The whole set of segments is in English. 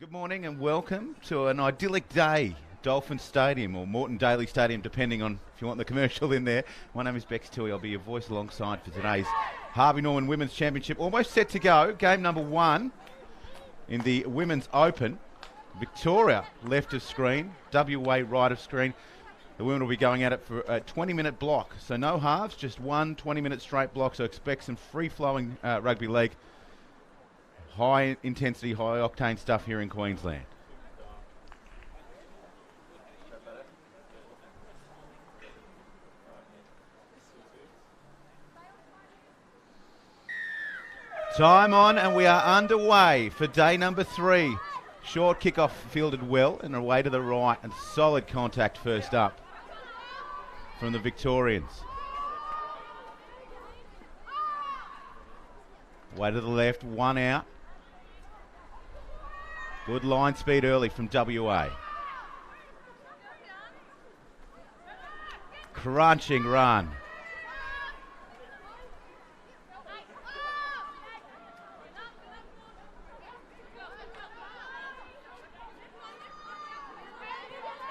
Good morning and welcome to an idyllic day, Dolphin Stadium or Moreton Daly Stadium, depending on if you want the commercial in there. My name is Bex Tui. I'll be your voice alongside for today's Harvey Norman Women's Championship. Almost set to go. Game number 1 in the Women's Open. Victoria left of screen, WA right of screen. The women will be going at it for a 20-minute block. So no halves, just one 20-minute straight block. So expect some free-flowing rugby league. High intensity, high octane stuff here in Queensland. Time on and we are underway for day number 3. Short kickoff fielded well and away to the right and solid contact first up from the Victorians. Way to the left, one out. Good line speed early from WA. Crunching run.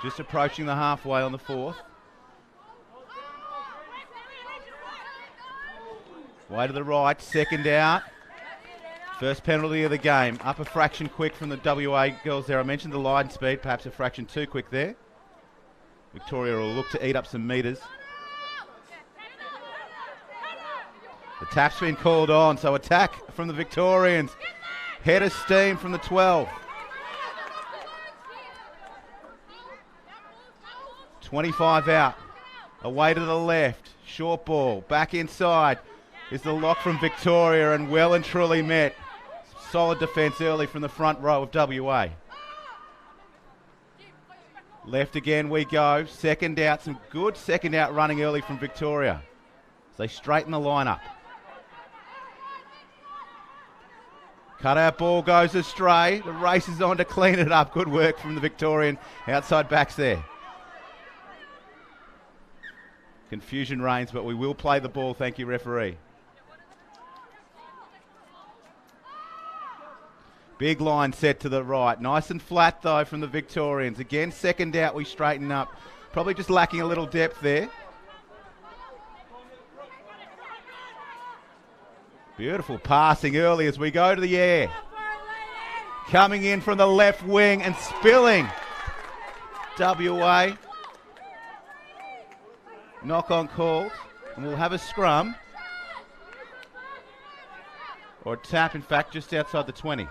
Just approaching the halfway on the 4th. Way to the right, second out. First penalty of the game. Up a fraction quick from the WA girls there. I mentioned the line speed, perhaps a fraction too quick there. Victoria will look to eat up some metres. The tap's been called on, so attack from the Victorians. Head of steam from the 12. 25 out. Away to the left. Short ball. Back inside is the lock from Victoria and well and truly met. Solid defence early from the front row of WA. Left again we go. Second out. Some good second out running early from Victoria. So they straighten the line up. Cut out ball goes astray. The race is on to clean it up. Good work from the Victorian outside backs there. Confusion reigns, but we will play the ball. Thank you, referee. Big line set to the right. Nice and flat, though, from the Victorians. Again, second out, we straighten up. Probably just lacking a little depth there. Beautiful passing early as we go to the air. Coming in from the left wing and spilling. WA. Knock on called. And we'll have a scrum. Or a tap, in fact, just outside the 20.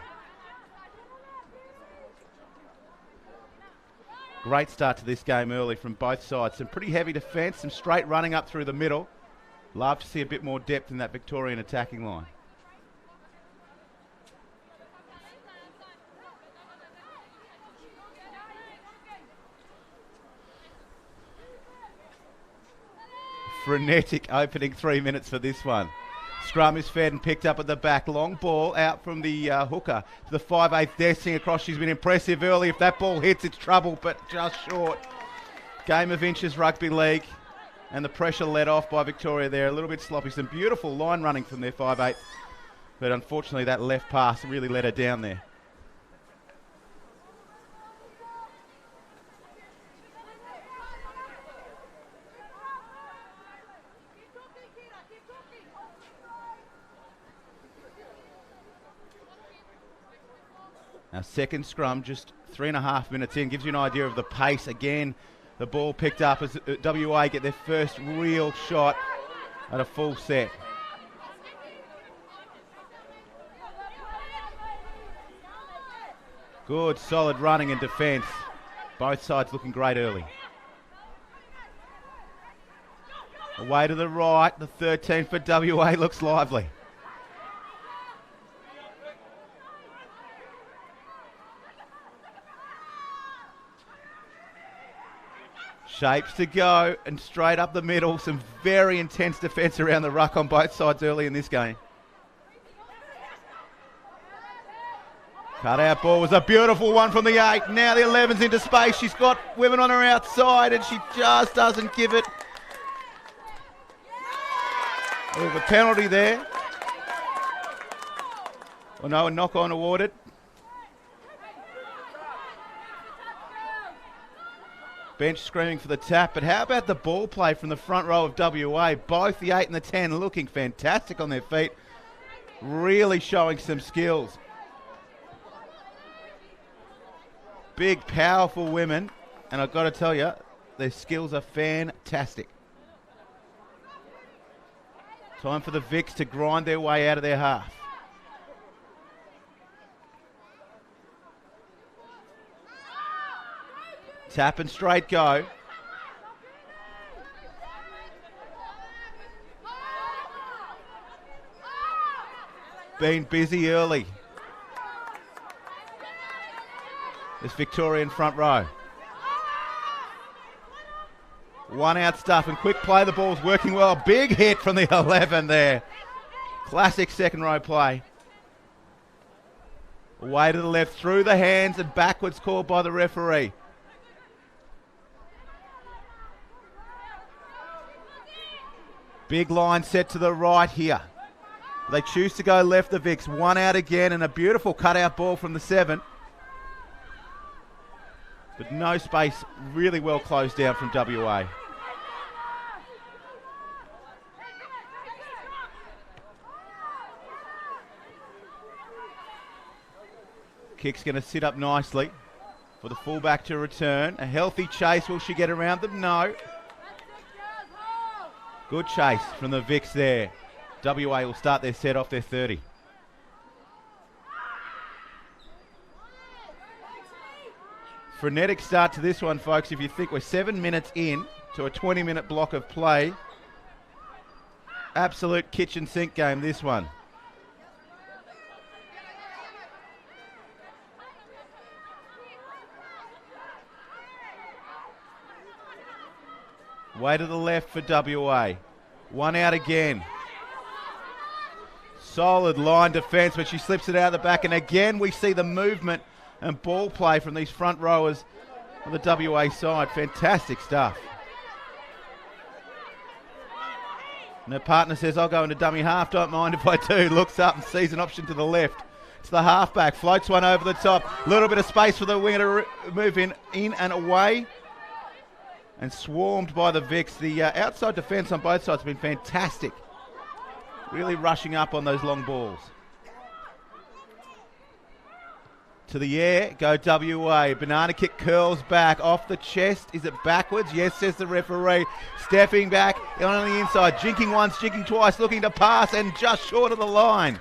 Great start to this game early from both sides. Some pretty heavy defence, some straight running up through the middle. Love to see a bit more depth in that Victorian attacking line. Frenetic opening 3 minutes for this one. Scrum is fed and picked up at the back. Long ball out from the hooker to the 5/8 dashing across. She's been impressive early. If that ball hits, it's trouble, but just short. Game of inches rugby league. And the pressure let off by Victoria there. A little bit sloppy. Some beautiful line running from their 5/8. But unfortunately that left pass really let her down there. Our second scrum, just 3.5 minutes in, gives you an idea of the pace. Again, the ball picked up as WA get their first real shot at a full set. Good, solid running and defence. Both sides looking great early. Away to the right, the 13 for WA looks lively. Shapes to go and straight up the middle. Some very intense defence around the ruck on both sides early in this game. Cut out ball was a beautiful one from the 8. Now the 11's into space. She's got women on her outside and she just doesn't give it. There's a penalty there. Oh no, a knock on awarded. Bench screaming for the tap, but how about the ball play from the front row of WA? Both the 8 and the 10 looking fantastic on their feet, really showing some skills. Big, powerful women, and I've got to tell you, their skills are fantastic. Time for the Vics to grind their way out of their half. Tap and straight go. Been busy early. This Victorian front row. One out stuff and quick play. The ball's working well. Big hit from the 11 there. Classic second row play. Away to the left, through the hands and backwards called by the referee. Big line set to the right here. They choose to go left, the Vics. One out again and a beautiful cutout ball from the 7. But no space, really well closed down from WA. Kick's going to sit up nicely for the fullback to return. A healthy chase. Will she get around them? No. Good chase from the Vics there. WA will start their set off their 30. Frenetic start to this one, folks. If you think we're 7 minutes in to a 20-minute block of play, absolute kitchen sink game, this one. Way to the left for WA. One out again. Solid line defence, but she slips it out the back. And again, we see the movement and ball play from these front rowers on the WA side. Fantastic stuff. And her partner says, I'll go into dummy half. Don't mind if I do. Looks up and sees an option to the left. It's the halfback. Floats one over the top. A little bit of space for the winger to move in and away. And swarmed by the Vics. The outside defence on both sides has been fantastic. Really rushing up on those long balls. To the air, go WA. Banana kick curls back off the chest. Is it backwards? Yes, says the referee. Stepping back on the inside. Jinking once, jinking twice, looking to pass and just short of the line.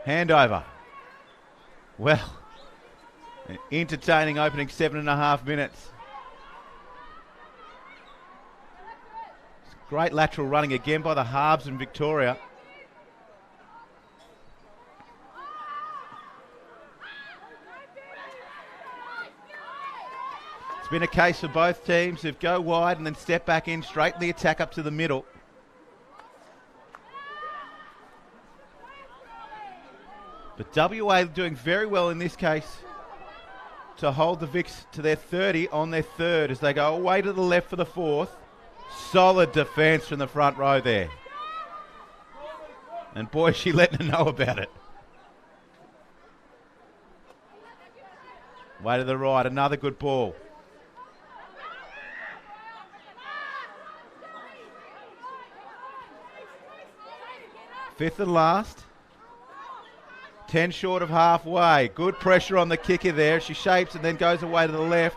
Handover. Well, an entertaining opening 7.5 minutes. Great lateral running again by the Harves in Victoria. It's been a case for both teams of go wide and then step back in, straighten the attack up to the middle. But WA doing very well in this case to hold the Vics to their 30 on their third as they go away to the left for the 4th. Solid defence from the front row there. And boy, is she letting her know about it. Way to the right, another good ball. Fifth and last. 10 short of halfway. Good pressure on the kicker there. She shapes and then goes away to the left.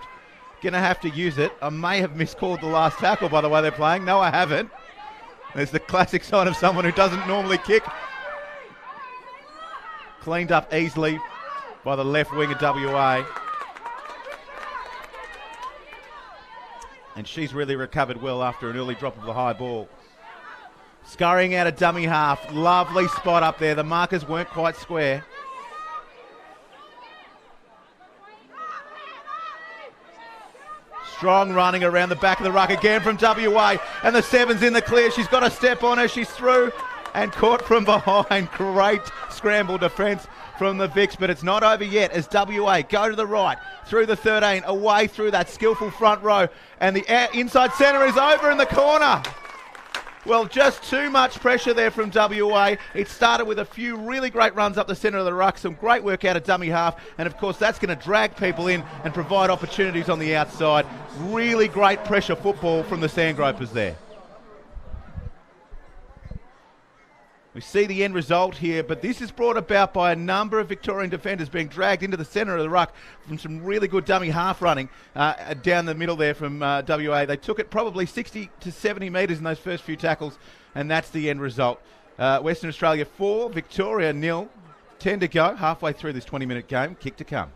Gonna have to use it. I may have miscalled the last tackle by the way they're playing. No, I haven't. There's the classic sign of someone who doesn't normally kick. Cleaned up easily by the left wing of WA. And she's really recovered well after an early drop of the high ball. Scurrying out a dummy half. Lovely spot up there. The markers weren't quite square. Strong running around the back of the ruck again from WA. And the 7's in the clear. She's got a step on her. She's through and caught from behind. Great scramble defence from the Vics. But it's not over yet as WA go to the right. Through the 13. Away through that skillful front row. And the inside centre is over in the corner. Well, just too much pressure there from WA. It started with a few really great runs up the centre of the ruck, some great work out of dummy half, and of course that's going to drag people in and provide opportunities on the outside. Really great pressure football from the Sandgropers there. We see the end result here, but this is brought about by a number of Victorian defenders being dragged into the centre of the ruck from some really good dummy half running down the middle there from WA. They took it probably 60 to 70 metres in those first few tackles, and that's the end result. Western Australia 4, Victoria 0. 10 to go, halfway through this 20-minute game. Kick to come.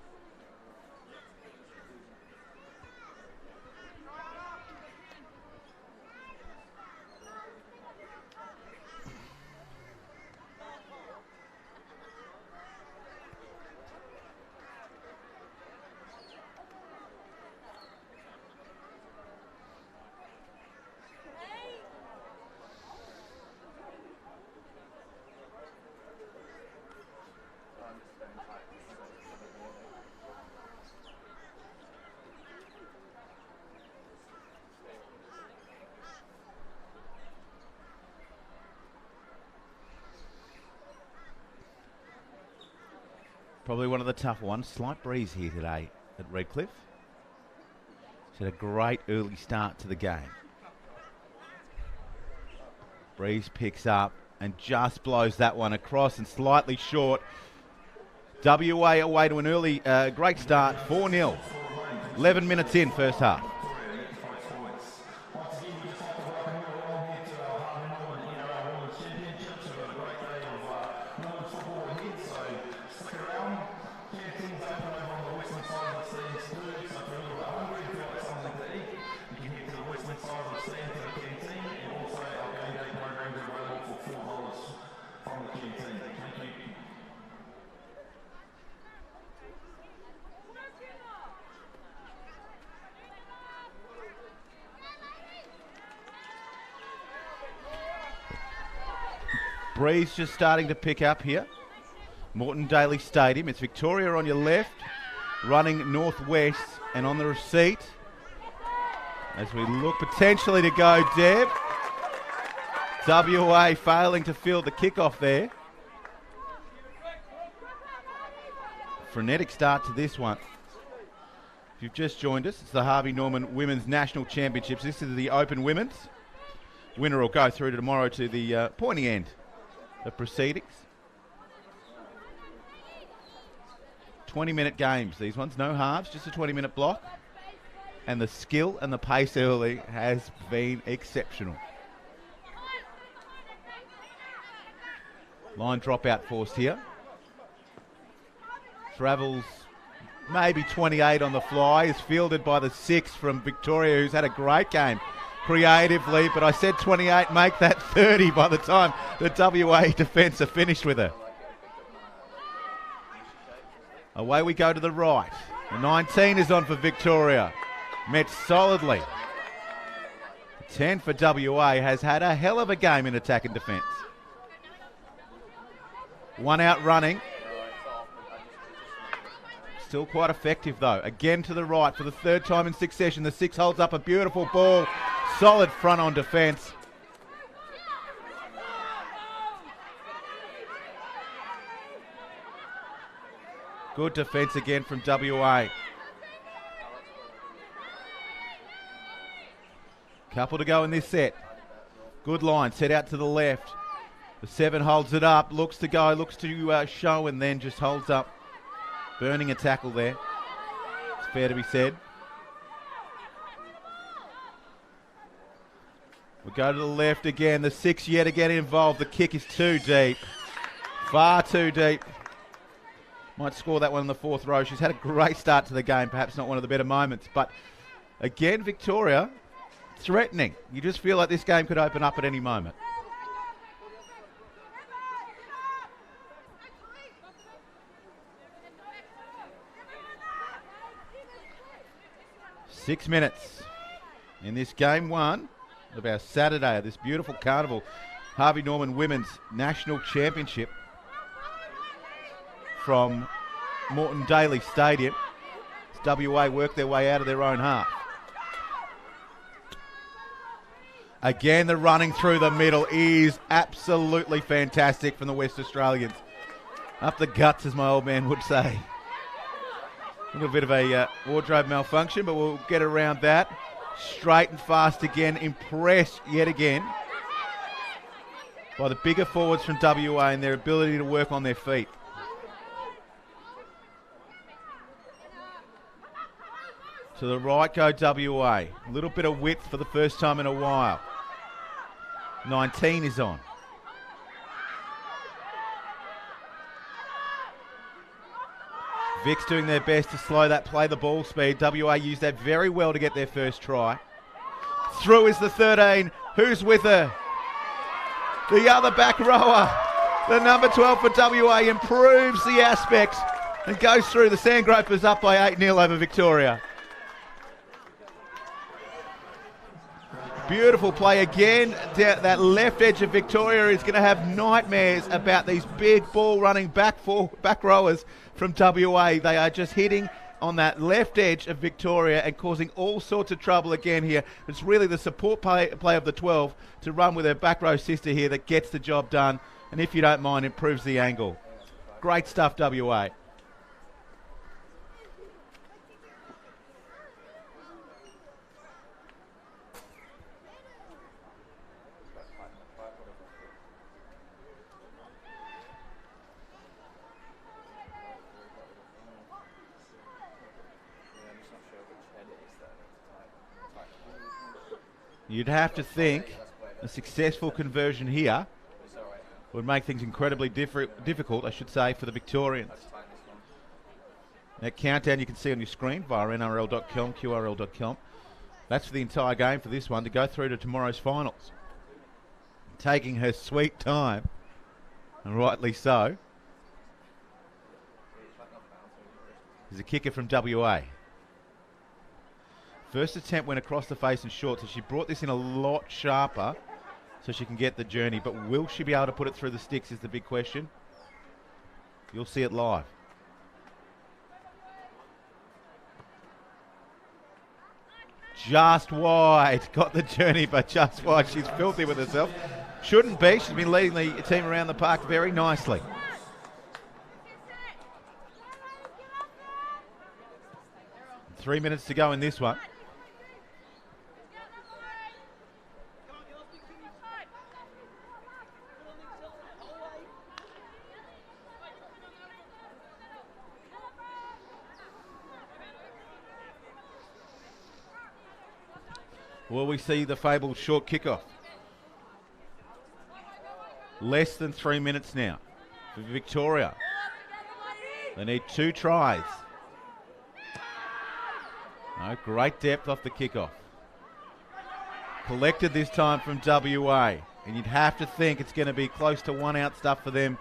Probably one of the tough ones. Slight breeze here today at Redcliffe. It's had a great early start to the game. Breeze picks up and just blows that one across and slightly short. WA away to an early great start, 4-0. 11 minutes in first half. Breeze just starting to pick up here. Moreton Daly Stadium. It's Victoria on your left, running northwest, and on the receipt, as we look potentially to go, Deb. WA failing to field the kickoff there. Frenetic start to this one. If you've just joined us, it's the Harvey Norman Women's National Championships. This is the Open Women's. Winner will go through to tomorrow to the pointy end of proceedings. 20-minute games, these ones, no halves, just a 20-minute block. And the skill and the pace early has been exceptional. Line dropout forced here. Travels maybe 28 on the fly, is fielded by the 6 from Victoria, who's had a great game creatively, but I said 28, make that 30 by the time the WA defence are finished with her. Away we go to the right. The 19 is on for Victoria. Met solidly. 10 for WA has had a hell of a game in attack and defence. One out running. Still quite effective though. Again to the right for the third time in succession. The 6 holds up a beautiful ball. Solid front on defence. Good defence again from WA. Couple to go in this set. Good line, set out to the left. The 7 holds it up, looks to go, looks to show, and then just holds up. Burning a tackle there. It's fair to be said. We go to the left again. The 6 yet again involved. The kick is too deep. Far too deep. Might score that one in the 4th row. She's had a great start to the game. Perhaps not one of the better moments. But again, Victoria threatening. You just feel like this game could open up at any moment. Six minutes in this game 1 of our Saturday of this beautiful carnival, Harvey Norman Women's National Championship from Moreton Daly Stadium. As WA work their way out of their own half. Again, the running through the middle is absolutely fantastic from the West Australians. Up the guts, as my old man would say. A little bit of a wardrobe malfunction, but we'll get around that. Straight and fast again. Impressed yet again by the bigger forwards from WA and their ability to work on their feet. To the right go WA. A little bit of width for the first time in a while. 19 is on. Vic's doing their best to slow that play, the ball speed. WA used that very well to get their first try. Through is the 13. Who's with her? The other back rower. The number 12 for WA improves the aspect and goes through. The Sandgropers up by 8-0 over Victoria. Beautiful play again. That left edge of Victoria is going to have nightmares about these big ball running back rowers from WA. They are just hitting on that left edge of Victoria and causing all sorts of trouble again here. It's really the support play of the 12 to run with her back row sister here that gets the job done. And if you don't mind, improves the angle. Great stuff, WA. You'd have to think a successful conversion here would make things incredibly difficult, I should say, for the Victorians. That countdown you can see on your screen via NRL.com, QRL.com. That's for the entire game for this one to go through to tomorrow's finals. Taking her sweet time, and rightly so. There's a kicker from WA. First attempt went across the face and short, so she brought this in a lot sharper so she can get the journey. But will she be able to put it through the sticks is the big question. You'll see it live. Just wide. Got the journey, but just wide. She's filthy with herself. Shouldn't be. She's been leading the team around the park very nicely. Three minutes to go in this one. Will we see the fabled short kickoff? Less than 3 minutes now for Victoria. They need 2 tries. No, great depth off the kickoff. Collected this time from WA. And you'd have to think it's going to be close to 1 out stuff for them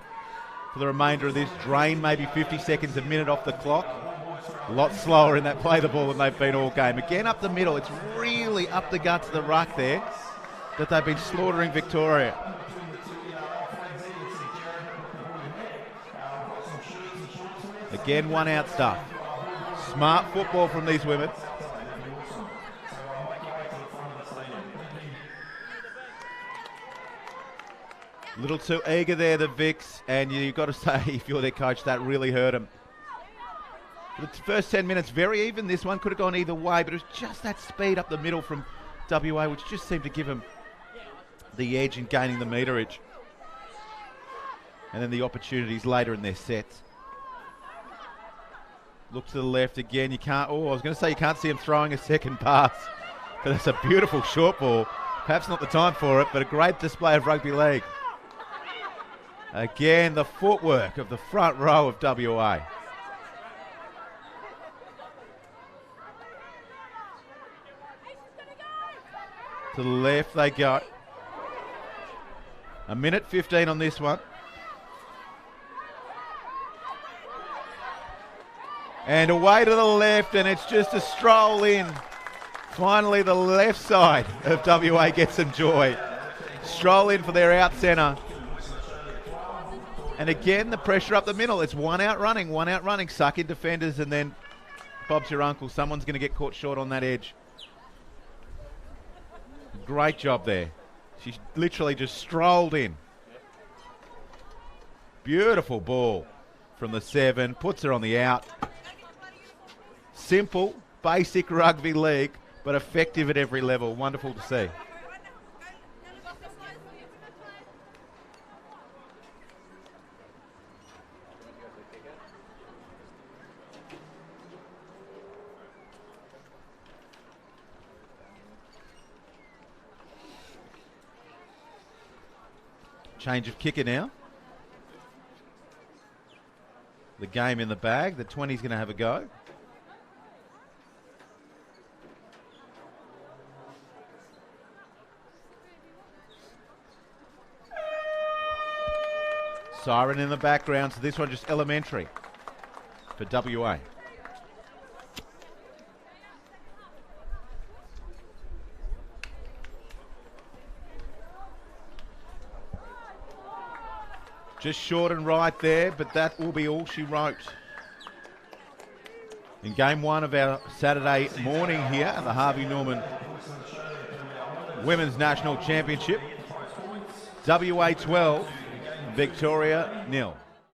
for the remainder of this. Drain maybe 50 seconds, a minute off the clock. A lot slower in that play the ball than they've been all game. Again, up the middle. It's really up the guts of the ruck there that they've been slaughtering Victoria. Again, 1 out stuff. Smart football from these women. A little too eager there, the Vics, and you've got to say, if you're their coach, that really hurt them. The first 10 minutes, very even. This one could have gone either way, but it was just that speed up the middle from WA, which just seemed to give them the edge in gaining the meterage. And then the opportunities later in their sets. Look to the left again. You can't, I was going to say you can't see him throwing a second pass, but that's a beautiful short ball. Perhaps not the time for it, but a great display of rugby league. Again, the footwork of the front row of WA. To the left they go. A minute 15 on this one. And away to the left, and it's just a stroll in. Finally, the left side of WA gets some joy. Stroll in for their out centre. And again, the pressure up the middle. It's 1 out running. Suck in defenders, and then Bob's your uncle. Someone's going to get caught short on that edge. great job there. She literally just strolled in. Beautiful ball from the 7, puts her on the out. Simple, basic rugby league, but effective at every level. Wonderful to see. Change of kicker now. The game in the bag. The 20's going to have a go. Siren in the background, so this one just elementary for WA. Just short and right there, but that will be all she wrote. In game 1 of our Saturday morning here at the Harvey Norman Women's National Championship. WA 12, Victoria 0.